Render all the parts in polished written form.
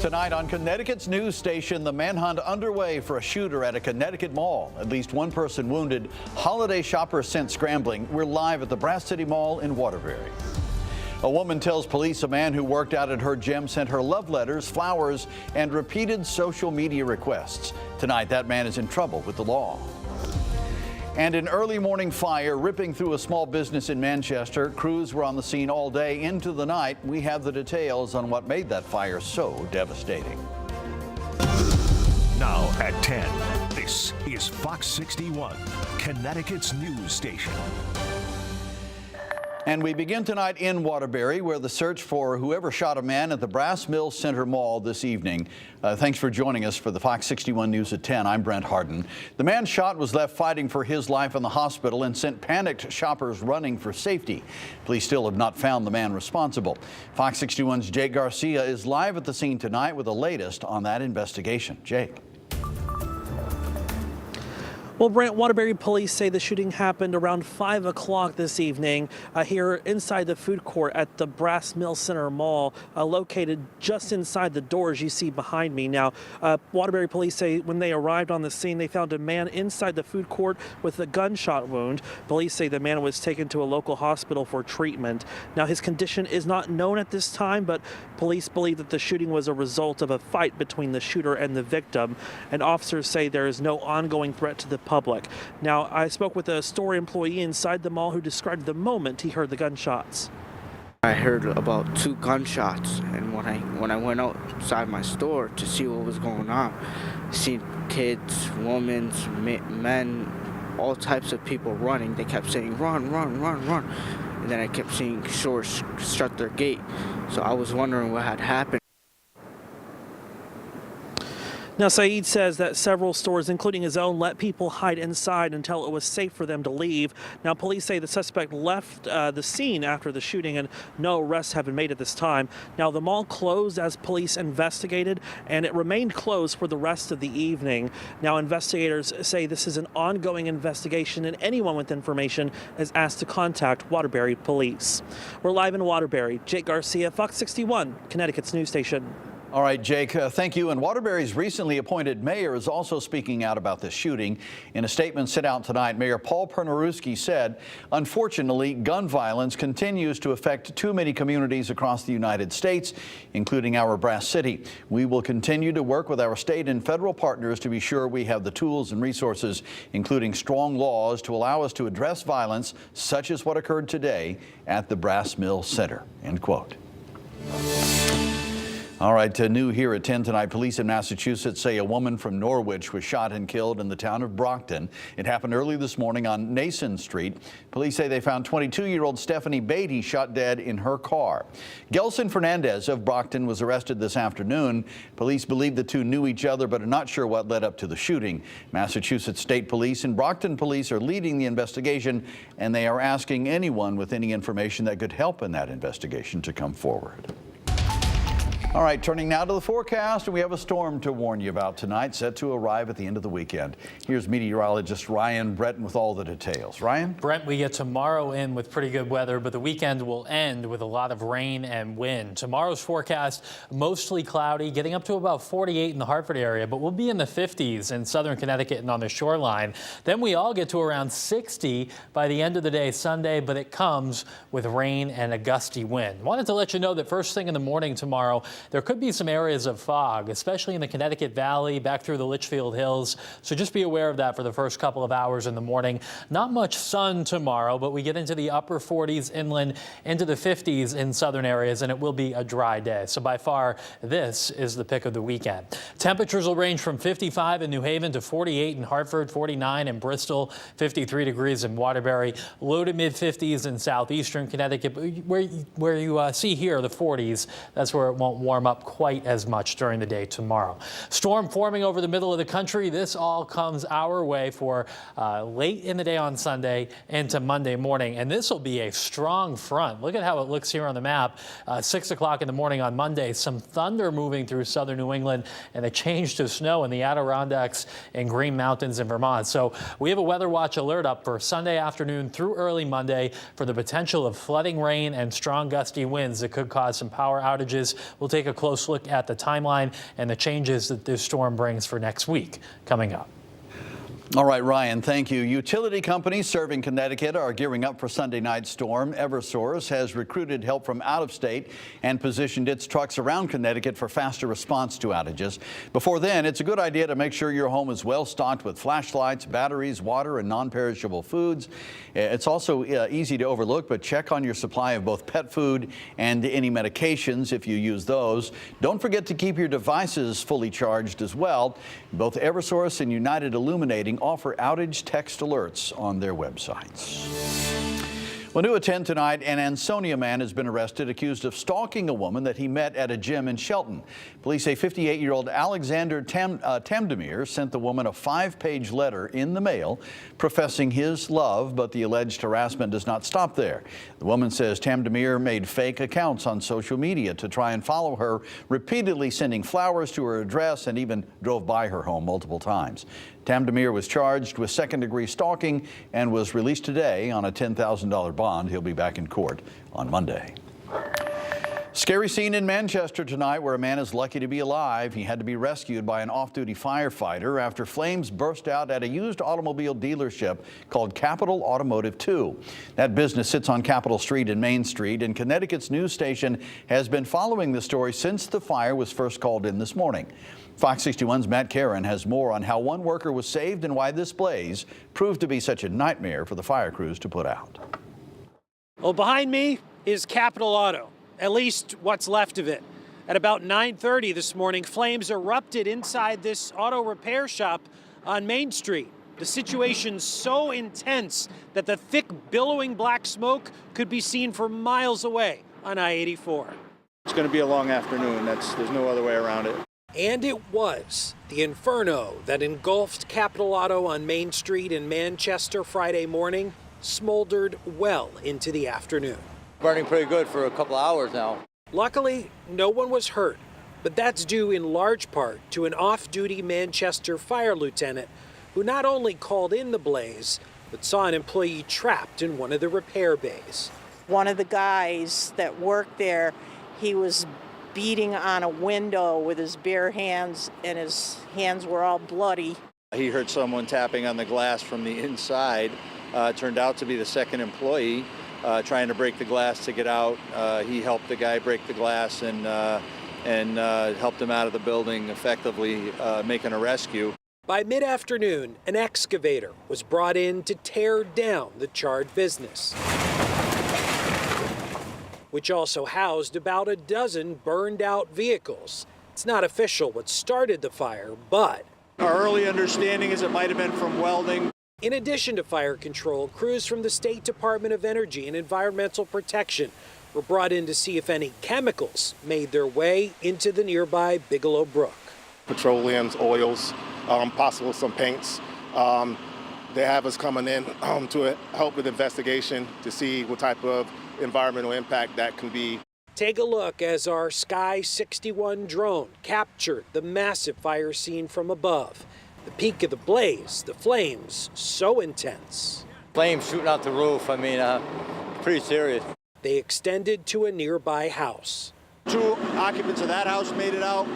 Tonight on Connecticut's news station, the manhunt underway for a shooter at a Connecticut mall. At least one person wounded. Holiday shoppers sent scrambling. We're live at the Brass City Mall in Waterbury. A woman tells police a man who worked out at her gym sent her love letters, flowers, and repeated social media requests. Tonight, that man is in trouble with the law. And an early morning fire ripping through a small business in Manchester. Crews were on the scene all day into the night. We have the details on what made that fire so devastating. Now at 10, this is Fox 61, Connecticut's news station. And we begin tonight in Waterbury, where the search for whoever shot a man at the Brass Mill Center Mall this evening. Thanks for joining us for the Fox 61 News at 10. I'm Brent Harden. The man shot was left fighting for his life in the hospital and sent panicked shoppers running for safety. Police still have not found the man responsible. Fox 61's Jake Garcia is live at the scene tonight with the latest on that investigation. Jake. Well, Brent, Waterbury police say the shooting happened around 5 o'clock this evening here inside the food court at the Brass Mill Center Mall, located just inside the doors you see behind me. Now, Waterbury police say when they arrived on the scene, they found a man inside the food court with a gunshot wound. Police say the man was taken to a local hospital for treatment. Now, his condition is not known at this time, but police believe that the shooting was a result of a fight between the shooter and the victim. And officers say there is no ongoing threat to the public. Now, I spoke with a store employee inside the mall who described the moment he heard the gunshots. I heard about 2 gunshots, and when I went outside my store to see what was going on, I seen kids, women, men, all types of people running. They kept saying, "Run, run, run, run," and then I kept seeing stores shut their gate. So I was wondering what had happened. Now, Saeed says that several stores, including his own, let people hide inside until it was safe for them to leave. Now, police say the suspect left the scene after the shooting and no arrests have been made at this time. Now, the mall closed as police investigated, and it remained closed for the rest of the evening. Now, investigators say this is an ongoing investigation, and anyone with information is asked to contact Waterbury Police. We're live in Waterbury. Jake Garcia, Fox 61, Connecticut's news station. All right, Jake, thank you. And Waterbury's recently appointed mayor is also speaking out about this shooting. In a statement sent out tonight, Mayor Paul Pernaruski said, unfortunately, gun violence continues to affect too many communities across the United States, including our Brass City. We will continue to work with our state and federal partners to be sure we have the tools and resources, including strong laws, to allow us to address violence such as what occurred today at the Brass Mill Center, end quote. All right, new here at 10 tonight, police in Massachusetts say a woman from Norwich was shot and killed in the town of Brockton. It happened early this morning on Nason Street. Police say they found 22-year-old Stephanie Beatty shot dead in her car. Gelson Fernandez of Brockton was arrested this afternoon. Police believe the two knew each other but are not sure what led up to the shooting. Massachusetts State Police and Brockton Police are leading the investigation, and they are asking anyone with any information that could help in that investigation to come forward. All right, turning now to the forecast, and we have a storm to warn you about tonight, set to arrive at the end of the weekend. Here's meteorologist Ryan Breton with all the details. Ryan? Brent, we get tomorrow in with pretty good weather, but the weekend will end with a lot of rain and wind. Tomorrow's forecast, mostly cloudy, getting up to about 48 in the Hartford area, but we'll be in the 50s in southern Connecticut and on the shoreline. Then we all get to around 60 by the end of the day Sunday, but it comes with rain and a gusty wind. Wanted to let you know that first thing in the morning tomorrow, there could be some areas of fog, especially in the Connecticut Valley, back through the Litchfield Hills. So just be aware of that for the first couple of hours in the morning. Not much sun tomorrow, but we get into the upper 40s inland, into the 50s in southern areas, and it will be a dry day. So by far, this is the pick of the weekend. Temperatures will range from 55 in New Haven to 48 in Hartford, 49 in Bristol, 53 degrees in Waterbury, low to mid 50s in southeastern Connecticut. Where you see here the 40s, that's where it won't warm up quite as much during the day tomorrow. Storm forming over the middle of the country. This all comes our way for late in the day on Sunday into Monday morning, and this will be a strong front. Look at how it looks here on the map. 6 o'clock in the morning on Monday, some thunder moving through southern New England and a change to snow in the Adirondacks and Green Mountains in Vermont. So we have a weather watch alert up for Sunday afternoon through early Monday for the potential of flooding rain and strong gusty winds that could cause some power outages. We'll take take a close look at the timeline and the changes that this storm brings for next week coming up. All right, Ryan, thank you. Utility companies serving Connecticut are gearing up for Sunday night's storm. Eversource has recruited help from out of state and positioned its trucks around Connecticut for faster response to outages. Before then, it's a good idea to make sure your home is well stocked with flashlights, batteries, water, and non-perishable foods. It's also easy to overlook, but check on your supply of both pet food and any medications if you use those. Don't forget to keep your devices fully charged as well. Both Eversource and United Illuminating offer outage text alerts on their websites. Well, new at 10 tonight, an Ansonia man has been arrested accused of stalking a woman that he met at a gym in Shelton. Police say 58-year-old Alexander Tamdemir sent the woman a 5-page letter in the mail professing his love, but the alleged harassment does not stop there. The woman says Tamdemir made fake accounts on social media to try and follow her, repeatedly sending flowers to her address and even drove by her home multiple times. Tamdemir was charged with second-degree stalking and was released today on a $10,000 bond. He'll be back in court on Monday. Scary scene in Manchester tonight where a man is lucky to be alive. He had to be rescued by an off-duty firefighter after flames burst out at a used automobile dealership called Capital Automotive 2. That business sits on Capitol Street and Main Street, and Connecticut's news station has been following the story since the fire was first called in this morning. Fox 61's Matt Caron has more on how one worker was saved and why this blaze proved to be such a nightmare for the fire crews to put out. Well, behind me is Capital Auto, at least what's left of it. At about 9:30 this morning, flames erupted inside this auto repair shop on Main Street. The situation's so intense that the thick, billowing black smoke could be seen for miles away on I-84. It's going to be a long afternoon. There's no other way around it. And it was. The inferno that engulfed Capital Auto on Main Street in Manchester Friday morning smoldered well into the afternoon. Burning pretty good for a couple hours now. Luckily, no one was hurt, but that's due in large part to an off-duty Manchester fire lieutenant who not only called in the blaze, but saw an employee trapped in one of the repair bays. One of the guys that worked there, he was beating on a window with his bare hands, and his hands were all bloody. He heard someone tapping on the glass from the inside. Turned out to be the second employee trying to break the glass to get out. He helped the guy break the glass and helped him out of the building, effectively making a rescue. By mid-afternoon, an excavator was brought in to tear down the charred business, which also housed about a dozen burned-out vehicles. It's not official what started the fire, but Our early understanding is it might have been from welding. in addition to fire control, crews from the State Department of Energy and Environmental Protection were brought in to see if any chemicals made their way into the nearby Bigelow Brook. Petroleums, oils, possible some paints. They have us coming in to help with investigation to see what type of environmental impact that can be. Take a look as our Sky 61 drone captured the massive fire scene from above. The peak of the blaze, the flames, so intense. Flames shooting out the roof. I mean, pretty serious. They extended to a nearby house. 2 occupants of that house made it out.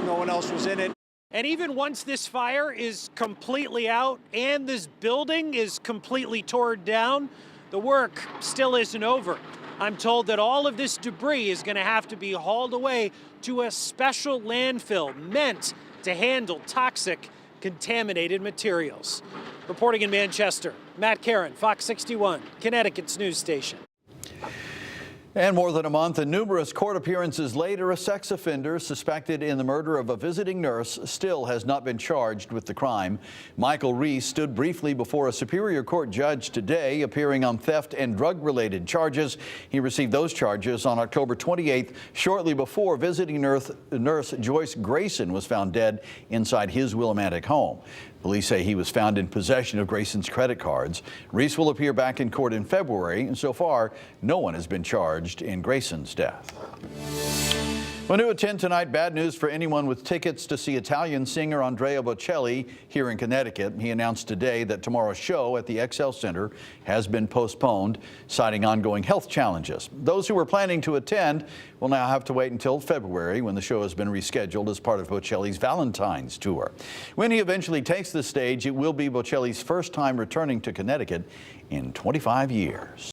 No one else was in it. And even once this fire is completely out and this building is completely torn down, the work still isn't over. I'm told that all of this debris is going to have to be hauled away to a special landfill meant to handle toxic, contaminated materials. Reporting in Manchester, Matt Caron, Fox 61, Connecticut's news station. And more than a month and numerous court appearances later, a sex offender suspected in the murder of a visiting nurse still has not been charged with the crime. Michael Reese stood briefly before a Superior Court judge today, appearing on theft and drug-related charges. He received those charges on October 28th, shortly before visiting nurse Joyce Grayson was found dead inside his Willimantic home. Police say he was found in possession of Grayson's credit cards. Reese will appear back in court in February, and so far, no one has been charged in Grayson's death. Well, new at 10 tonight, bad news for anyone with tickets to see Italian singer Andrea Bocelli here in Connecticut. He announced today that tomorrow's show at the XL Center has been postponed, citing ongoing health challenges. Those who were planning to attend will now have to wait until February, when the show has been rescheduled as part of Bocelli's Valentine's tour. When he eventually takes the stage, it will be Bocelli's first time returning to Connecticut in 25 years.